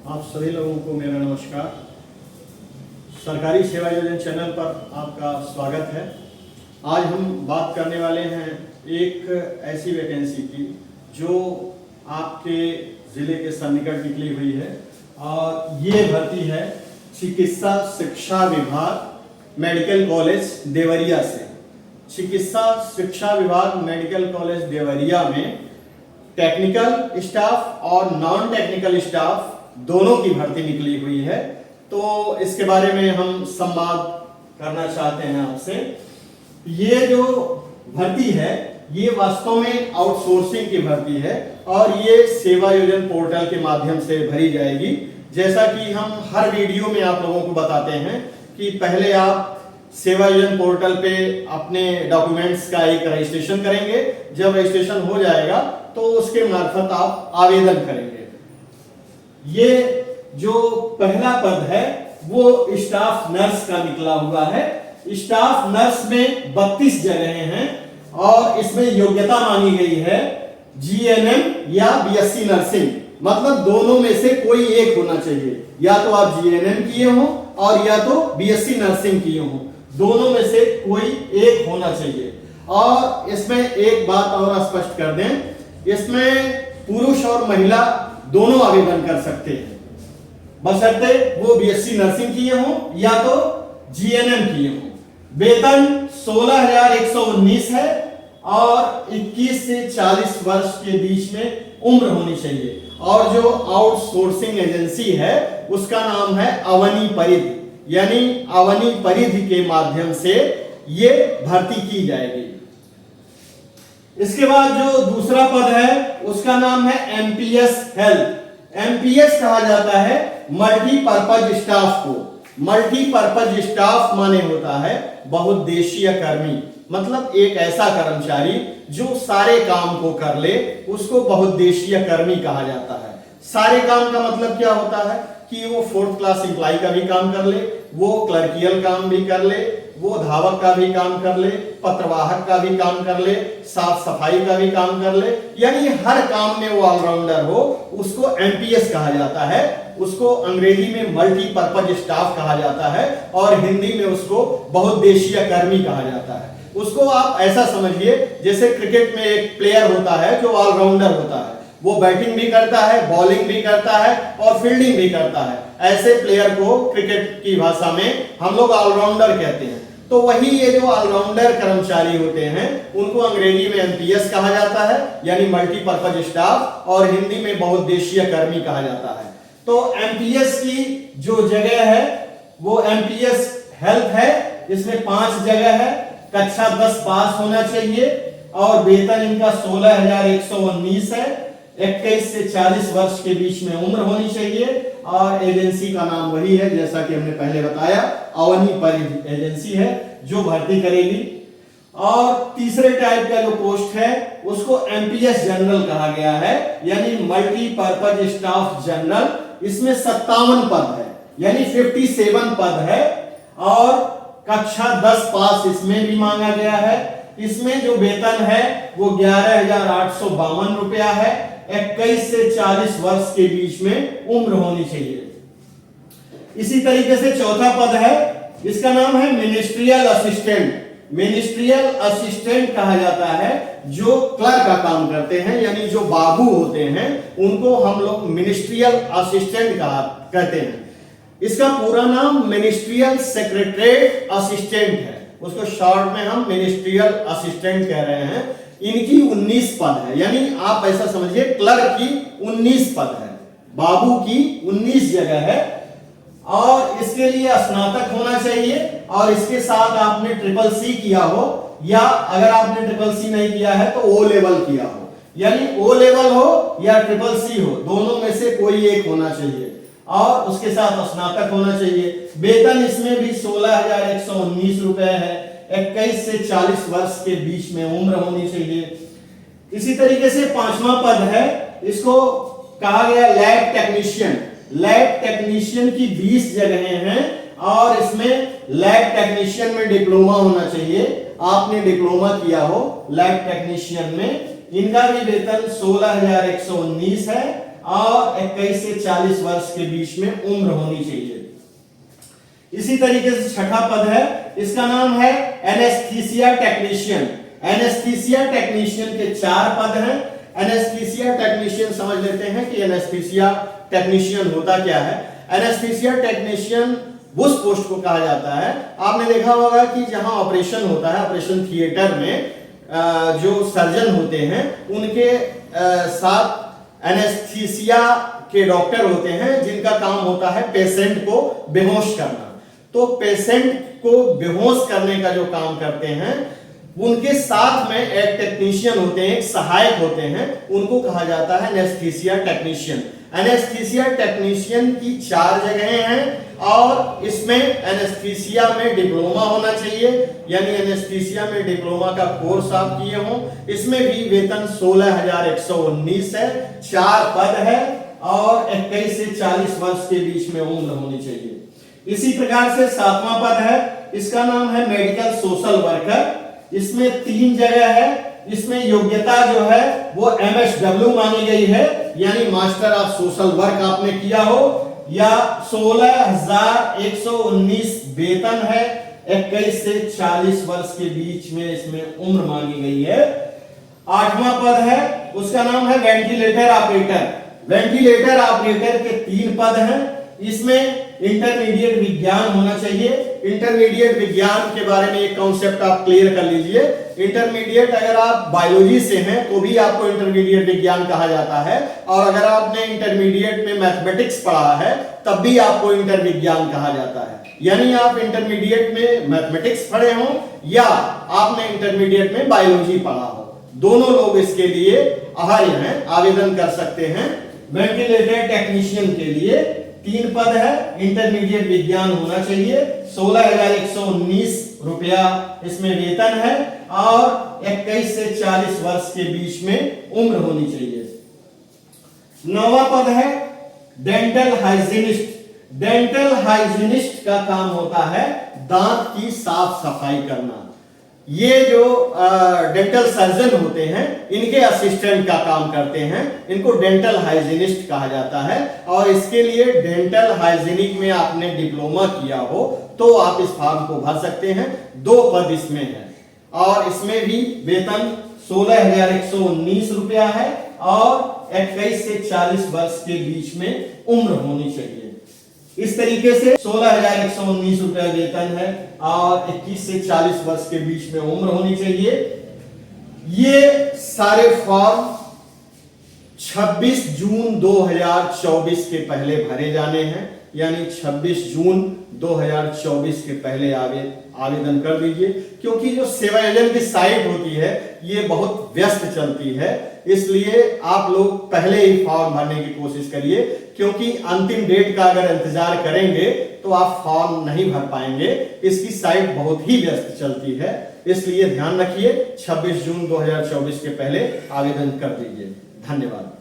आप सभी लोगों को मेरा नमस्कार। सरकारी सेवा योजना चैनल पर आपका स्वागत है। आज हम बात करने वाले हैं एक ऐसी वैकेंसी की जो आपके ज़िले के सन्निकट निकली हुई है और ये भर्ती है चिकित्सा शिक्षा विभाग मेडिकल कॉलेज देवरिया से। चिकित्सा शिक्षा विभाग मेडिकल कॉलेज देवरिया में टेक्निकल स्टाफ और नॉन टेक्निकल स्टाफ दोनों की भर्ती निकली हुई है। तो इसके बारे में हम संवाद करना चाहते हैं आपसे। ये जो भर्ती है ये वास्तव में आउटसोर्सिंग की भर्ती है और ये सेवा योजना पोर्टल के माध्यम से भरी जाएगी। जैसा कि हम हर वीडियो में आप लोगों को बताते हैं कि पहले आप सेवा योजना पोर्टल पे अपने डॉक्यूमेंट्स का एक रजिस्ट्रेशन करेंगे। जब रजिस्ट्रेशन हो जाएगा तो उसके मार्फत आप आवेदन करेंगे। ये जो पहला पद है वो स्टाफ नर्स का निकला हुआ है। स्टाफ नर्स में 32 जगह हैं और इसमें योग्यता मानी गई है जीएनएम या बीएससी नर्सिंग, मतलब दोनों में से कोई एक होना चाहिए। या तो आप जीएनएम किए हो और या तो बीएससी नर्सिंग किए हो, दोनों में से कोई एक होना चाहिए। और इसमें एक बात और स्पष्ट कर दें, इसमें पुरुष और महिला दोनों आवेदन कर सकते हैं, बशर्ते वो बीएससी नर्सिंग किए हों या तो जीएनएम किए हों। वेतन 16,119 है और 21 से 40 वर्ष के बीच में उम्र होनी चाहिए। और जो आउटसोर्सिंग एजेंसी है उसका नाम है अवनी परिधि, यानी अवनी परिधि के माध्यम से ये भर्ती की जाएगी। इसके बाद जो दूसरा पद है उसका नाम है एमपीएस हेल्थ। एमपीएस कहा जाता है मल्टीपर्पज स्टाफ को। मल्टीपर्पज स्टाफ माने होता है बहुउद्देशीय कर्मी, मतलब एक ऐसा कर्मचारी जो सारे काम को कर ले उसको बहुउद्देशीय कर्मी कहा जाता है। सारे काम का मतलब क्या होता है कि वो 4th क्लास एम्प्लॉय का भी काम कर ले, वो क्लर्कियल काम भी कर ले, वो धावक का भी काम कर ले, पत्रवाहक का भी काम कर ले, साफ सफाई का भी काम कर ले, यानी हर काम में वो ऑलराउंडर हो, उसको एमपीएस कहा जाता है। उसको अंग्रेजी में मल्टीपर्पज स्टाफ कहा जाता है और हिंदी में उसको बहुउद्देशीय कर्मी कहा जाता है। उसको आप ऐसा समझिए जैसे क्रिकेट में एक प्लेयर होता है जो ऑलराउंडर होता है, वो बैटिंग भी करता है, बॉलिंग भी करता है और फील्डिंग भी करता है। ऐसे प्लेयर को क्रिकेट की भाषा में हम लोग ऑलराउंडर कहते हैं। तो वही ये जो ऑलराउंडर कर्मचारी होते हैं उनको अंग्रेजी में एमपीएस कहा जाता है, यानी मल्टीपर्पज स्टाफ, और हिंदी में बहुउद्देशीय कर्मी कहा जाता है। तो एमपीएस की जो जगह है वो एमपीएस हेल्थ है, इसमें 5 जगह है। कक्षा 10 पास होना चाहिए और वेतन इनका 16,119 है। 21 से 40 वर्ष के बीच में उम्र होनी चाहिए और एजेंसी का नाम वही है जैसा कि हमने पहले बताया, अवनी परिधि एजेंसी है जो भर्ती करेगी। और तीसरे टाइप का जो पोस्ट है उसको एमपीएस जनरल कहा गया है, यानी मल्टीपर्पज स्टाफ जनरल। इसमें 57 पद है, यानी 57 पद है और कक्षा 10 पास इसमें भी मांगा गया है। इसमें जो वेतन है वो 11,852 रुपया है। 21 से 40 वर्ष के बीच में उम्र होनी चाहिए। इसी तरीके से चौथा पद है, इसका नाम है मिनिस्ट्रियल असिस्टेंट। मिनिस्ट्रियल असिस्टेंट कहा जाता है जो क्लर्क का काम करते हैं, यानी जो बाबू होते हैं उनको हम लोग मिनिस्ट्रियल असिस्टेंट कहते हैं। इसका पूरा नाम मिनिस्ट्रियल सेक्रेटरीट असिस्टेंट है, उसको शॉर्ट में हम मिनिस्ट्रियल असिस्टेंट कह रहे हैं। इनकी 19 पद है, यानी आप ऐसा समझिए क्लर्क की 19 पद है, बाबू की 19 जगह है। और इसके लिए स्नातक होना चाहिए और इसके साथ आपने CCC किया हो, या अगर आपने CCC नहीं किया है तो O लेवल किया हो, यानी O लेवल हो या CCC हो, दोनों में से कोई एक होना चाहिए और उसके साथ स्नातक होना चाहिए। वेतन इसमें भी 16,119 रुपए है। 21 से 40 वर्ष के बीच में उम्र होनी चाहिए। इसी तरीके से 5वां पद है, इसको कहा गया लैब टेक्नीशियन। लैब टेक्नीशियन की 20 जगहें हैं और इसमें लैब टेक्नीशियन में डिप्लोमा होना चाहिए। आपने डिप्लोमा किया हो लैब टेक्नीशियन में। इनका भी वेतन 16,119 है और 21 से 40 वर्ष के बीच में उम्र होनी चाहिए। इसी तरीके से छठा पद है, इसका नाम है एनेस्थीसिया टेक्नीशियन। एनेस्थीसिया टेक्नीशियन के 4 पद हैं। एनेस्थीसिया टेक्नीशियन समझ लेते हैं कि एनेस्थीसिया टेक्नीशियन होता क्या है। एनेस्थीसिया टेक्नीशियन उस पोस्ट को कहा जाता है, आपने देखा होगा कि जहां ऑपरेशन होता है, ऑपरेशन थिएटर में जो सर्जन होते हैं उनके साथ एनेस्थीसिया के डॉक्टर होते हैं जिनका काम होता है पेशेंट को बेहोश करना। तो पेशेंट को बेहोश करने का जो काम करते हैं उनके साथ में एक टेक्नीशियन होते हैं, एक सहायक होते हैं, उनको कहा जाता है एनेस्थीसिया टेक्नीशियन। एनेस्थीसिया टेक्नीशियन की 4 जगहें हैं और इसमें एनेस्थीसिया में डिप्लोमा होना चाहिए, यानी एनेस्थीसिया में डिप्लोमा का कोर्स आप किए हों। इसमें भी वेतन 16,119 है, 4 पद है और 21 से 40 वर्ष के बीच में उम्र होनी चाहिए। इसी प्रकार से 7वां पद है, इसका नाम है मेडिकल सोशल वर्कर। इसमें 3 जगह है। इसमें योग्यता जो है वो MSW मांगी गई है, यानी मास्टर ऑफ सोशल वर्क आपने किया हो, या 16,119 वेतन है, 21 से 40 वर्ष के बीच में इसमें उम्र मांगी गई है। 8वां पद है, उसका नाम है वेंटिलेटर ऑपरेटर। वेंटिलेटर ऑपरेटर के 3 पद हैं। इसमें इंटरमीडिएट विज्ञान होना चाहिए। इंटरमीडिएट विज्ञान के बारे में एक कॉन्सेप्ट आप क्लियर कर लीजिए। इंटरमीडिएट अगर आप बायोलॉजी से हैं तो भी आपको इंटरमीडिएट विज्ञान कहा जाता है, और अगर आपने इंटरमीडिएट में मैथमेटिक्स पढ़ा है तब भी आपको इंटर विज्ञान कहा जाता है। यानी आप इंटरमीडिएट में मैथमेटिक्स पढ़े हो या आपने इंटरमीडिएट में बायोलॉजी पढ़ा हो, दोनों लोग इसके लिए अहर्य हैं, आवेदन कर सकते हैं। वेंटिलेटर टेक्नीशियन के लिए 3 पद है, इंटरमीडिएट विज्ञान होना चाहिए, 16,119 रुपया इसमें वेतन है और 21 से 40 वर्ष के बीच में उम्र होनी चाहिए। 9वां पद है डेंटल हाइजीनिस्ट। डेंटल हाइजीनिस्ट का काम होता है दांत की साफ सफाई करना। ये जो डेंटल सर्जन होते हैं इनके असिस्टेंट का काम करते हैं, इनको डेंटल हाइजीनिस्ट कहा जाता है। और इसके लिए डेंटल हाइजीनिक में आपने डिप्लोमा किया हो तो आप इस फॉर्म को भर सकते हैं। 2 पद इसमें है और इसमें भी वेतन 16,119 रुपया है और 21 से 40 वर्ष के बीच में उम्र होनी चाहिए। इस तरीके से 16,119 रुपया वेतन है और 21 से 40 वर्ष के बीच में उम्र होनी चाहिए। ये सारे फॉर्म 26 जून 2024 के पहले भरे जाने हैं, यानी 26 जून 2024 के पहले आवेदन कर दीजिए, क्योंकि जो सेवा योजना की साइट होती है ये बहुत व्यस्त चलती है, इसलिए आप लोग पहले ही फॉर्म भरने की कोशिश करिए, क्योंकि अंतिम डेट का अगर इंतजार करेंगे तो आप फॉर्म नहीं भर पाएंगे। इसकी साइट बहुत ही व्यस्त चलती है, इसलिए ध्यान रखिए 26 जून 2024 के पहले आवेदन कर दीजिए। धन्यवाद।